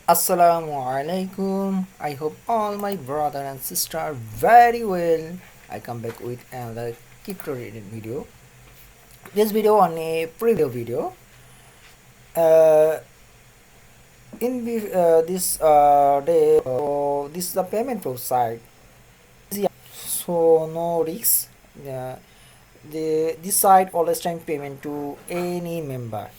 Assalamu alaikum. I hope all my brother and sister are very well. I come back with another crypto related video. This video on a preview video. Uh, this day, this is a payment website. So no risks. Uh, this site always time payment to any member.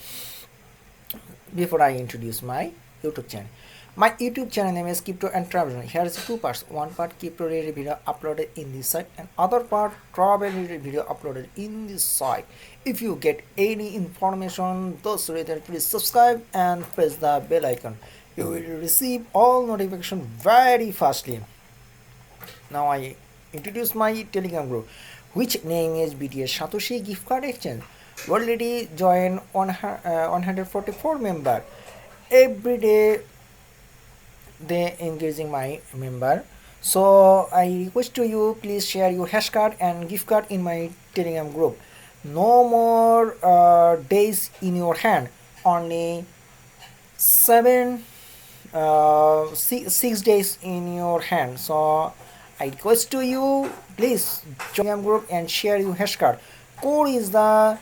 Before I introduce my YouTube channel. My YouTube channel name is Crypto and Travel. Here is two parts. One part crypto related video uploaded in this site and other part travel related video uploaded in this site. If you get any information those related, please subscribe and press the bell icon. You will receive all notification very fastly. Now I introduce my Telegram group, which name is BTS Satoshi Gift Card Exchange. Already joined 144 member. Every day they engaging my member. So I request to you, please share your hash card and gift card in my Telegram group. No more days in your hand. Only 6 days in your hand. So I request to you, please join Telegram group and share your hash card. Core is the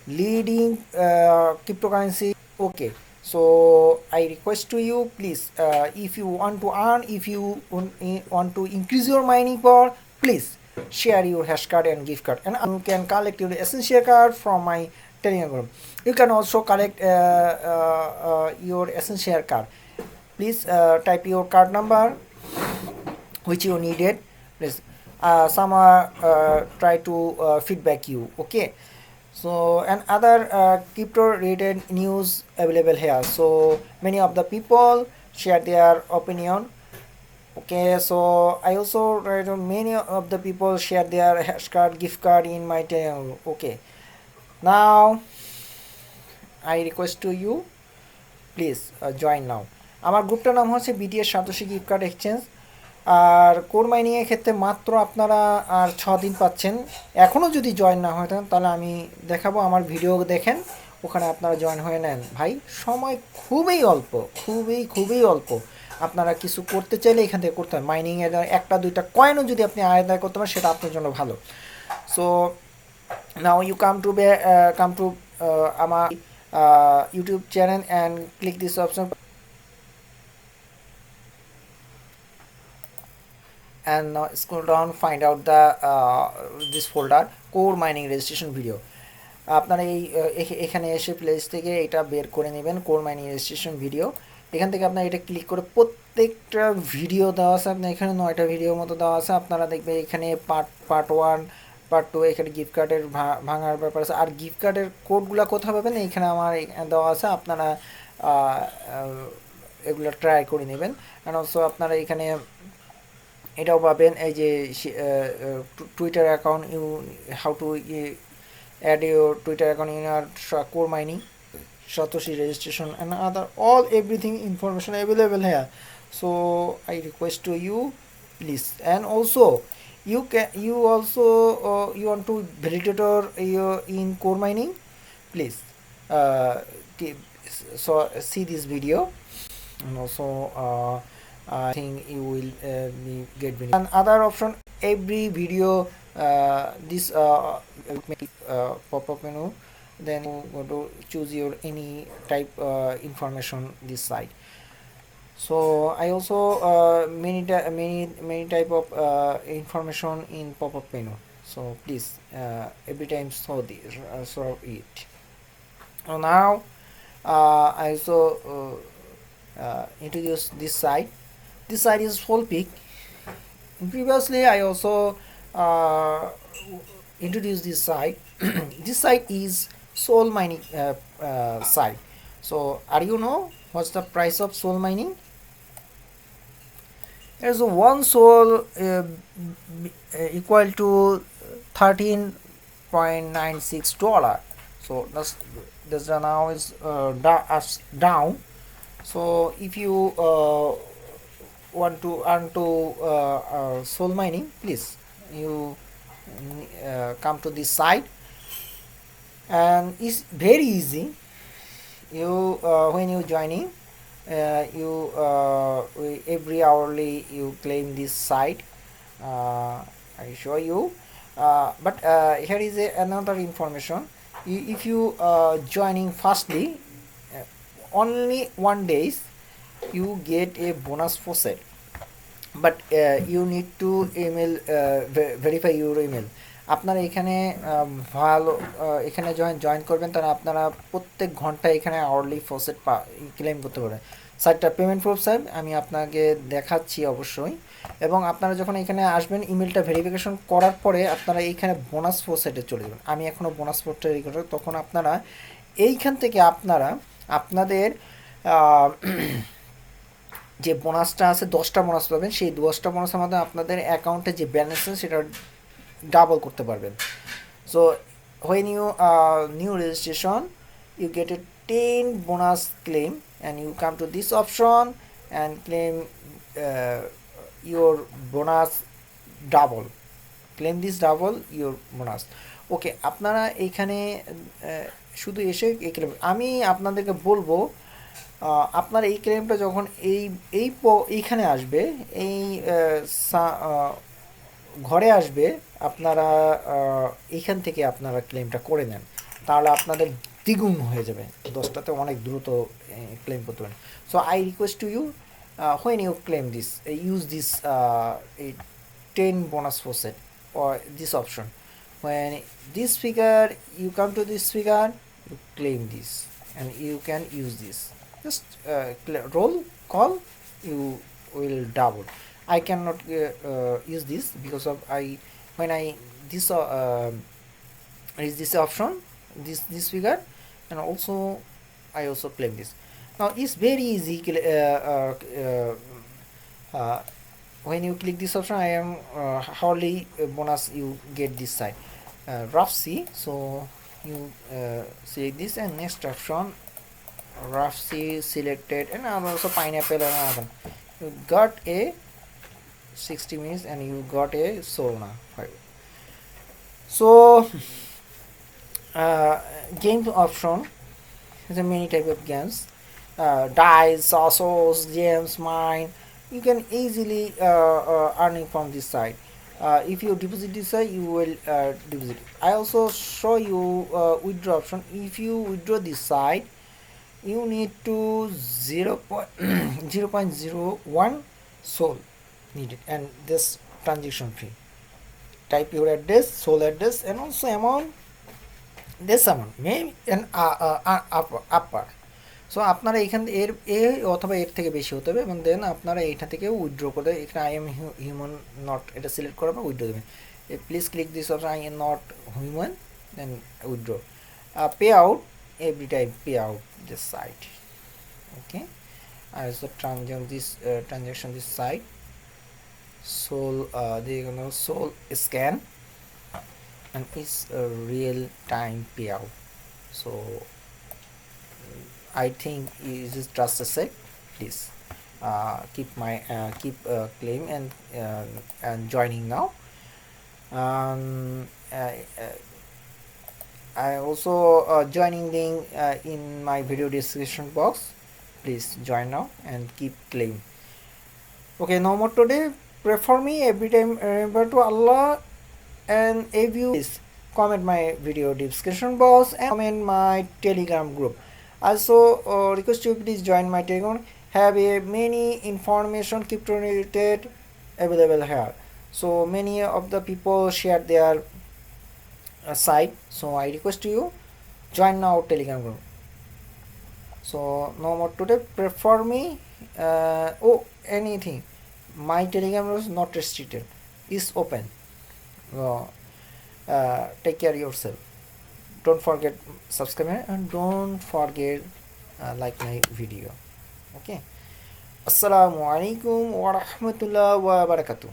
leading cryptocurrency. Okay, so I request to you, please, if you want to earn, if you want to increase your mining power, please share your hash card and gift card, and you can collect your essential card from my Telegram group. You can also collect your essential card. Please type your card number which you needed. Please some try to feedback you. Okay, so and other crypto related news available here. So many of the people share their opinion. Okay, so I also read many of the people share their hash card, gift card in my Telegram. Okay, now I request to you, please join now. আমার গ্রুপটার নাম হচ্ছে BTS Satoshi gift card exchange. আর core মাইনিংয়ের ক্ষেত্রে মাত্র আপনারা আর 6 দিন পাচ্ছেন। এখনও যদি জয়েন না হয়ে থাকেন তাহলে আমি দেখাবো, আমার ভিডিও দেখেন, ওখানে আপনারা জয়েন হয়ে নেন। ভাই সময় খুবই অল্প, খুবই অল্প। আপনারা কিছু করতে চাইলে এখান থেকে করতে হয়। মাইনিংয়ের একটা দুইটা কয়েনও যদি আপনি আদায় করতে পারেন সেটা আপনার জন্য ভালো। So now you come to আমার YouTube channel and click this option and now scroll down, find out the this folder core mining registration video. আপনারা এখানে এসে প্লেস থেকে এটা বের করে নেবেন, কোর মাইনিং রেজিস্ট্রেশন ভিডিও। এখান থেকে আপনারা এটা ক্লিক করে প্রত্যেকটা ভিডিও দেওয়া আছে, আপনার এখানে 9টা ভিডিওর মতো দেওয়া আছে। আপনারা দেখবেন এখানে পার্ট 1 পার্ট 2 এখানে গিফট কার্ডের ভাঙার ব্যাপার আছে। আর গিফট কার্ডের কোডগুলো কোথায় পাবেন এখানে আমার দেওয়া আছে, আপনারা এগুলো ট্রাই করে নেবেন। অ্যান্ড অলসো আপনারা এখানে এটাও পাবেন, এই যে Twitter account, you how to add your Twitter account in your core mining, Satoshi registration and other all everything information available here. So I request to you, please. And also you also you want to validator in core mining, please so see this video, and also I think you will get benefit. And other option, every video this make pop-up menu, then you go to choose your any type information this side. So I also many type of information in pop-up menu, so please every time show it. Now I also introduce this site. This site is Solpick. Previously I also introduced this site. This site is soul mining site. So are you know what's the price of soul mining? There's one soul equal to $13.96. So that's now is down. So if you want to earn to soul mining, please you come to this site, and it's very easy. You when you joining, every hourly you claim this site. I show you, but here is another information. If you joining firstly, only 1 days you get a bonus for sale, but you need to email verify your email. আপনারা এখানে ভালো এখানে join করবেন, তারা আপনারা প্রত্যেক ঘন্টায় এখানে আওয়ারলি ফসেট ক্লেম করতে পারেন। সাইটটা পেমেন্ট প্রুফ সাইট আমি আপনাকে দেখাচ্ছি অবশ্যই। এবং আপনারা যখন এখানে আসবেন ইমেলটা ভেরিফিকেশন করার পরে আপনারা এইখানে বোনাস ফসেটে চলে যাবেন। আমি এখনও বোনাস ফোরটা রেডি করব, তখন আপনারা এইখান থেকে আপনারা আপনাদের যে বোনাসটা আছে 10টা বোনাস পাবেন, সেই 10টা বোনাসের মধ্যে আপনাদের অ্যাকাউন্টে যে ব্যালেন্স আছে সেটা ডাবল করতে পারবেন। So when you new registration you get a 10 bonus claim and you come to this option and claim your bonus double, claim this double your bonus. ওকে, আপনারা এইখানে শুধু এসে এই ক্লেম, আমি আপনাদেরকে বলবো আপনার এই ক্লেমটা যখন এইখানে আসবে, এই ঘরে আসবে, আপনারা এইখান থেকে আপনারা ক্লেমটা করে নেন, তাহলে আপনাদের দ্বিগুণ হয়ে যাবে, 10টাতে অনেক দ্রুত ক্লেম করতে পারেন। So I request to you when you claim this, use this 10 bonus for set or this option. When this figure you come to this figure, you claim this and you can use this. Just roll call, you will double. I cannot use this because of when I this is this option, this figure, and also I also claim this. Now it's very easy. When you click this option, I am hourly bonus you get this side 𝑮𝑰𝑭𝑚. So you select this and next option 𝑮𝑰𝑭𝑚 selected, and also pineapple and other. You got a 60 minutes and you got a Solana 5. So game option is a many type of games, dice, sauce, gems, mine. You can easily earning from this side. If you deposit this side, you will deposit. I also show you withdraw option. If you withdraw this side, you need to 0.01 Sol needed, and this transaction fee. Type your address, Sol address, and also amount, this amount maybe an upper. So আপনারা এখান অথবা এর থেকে বেশি হতে হবে, এবং দেন আপনারা এইটা থেকে উইথড্র করে এখানে আই এম হিউম্যান নট এটা সিলেক্ট করার পর উইথড্র দেবেন। Please click this option I am not human, then withdraw. Pay out every time, pay out this site. Okay, as the transaction this site Sol they gonna Sol scan, and it's a real time payout. So I think is trust asset. Please keep my claim and joining now. I also joining link in my video description box. Please join now and keep claim. Okay, no more today. Pray for me every time. Remember to Allah, and if you please comment my video description box and comment my Telegram group. Also request you please join my Telegram. Have a many information crypto related available here. So many of the people share their site, so I request you join now Telegram group. So no more today. Pray for me. Anything, my Telegram group is not restricted, is open. Take care yourself. Don't forget subscribe and don't forget like my video. Okay, assalamu alaikum wa rahmatullahi wa barakatuh.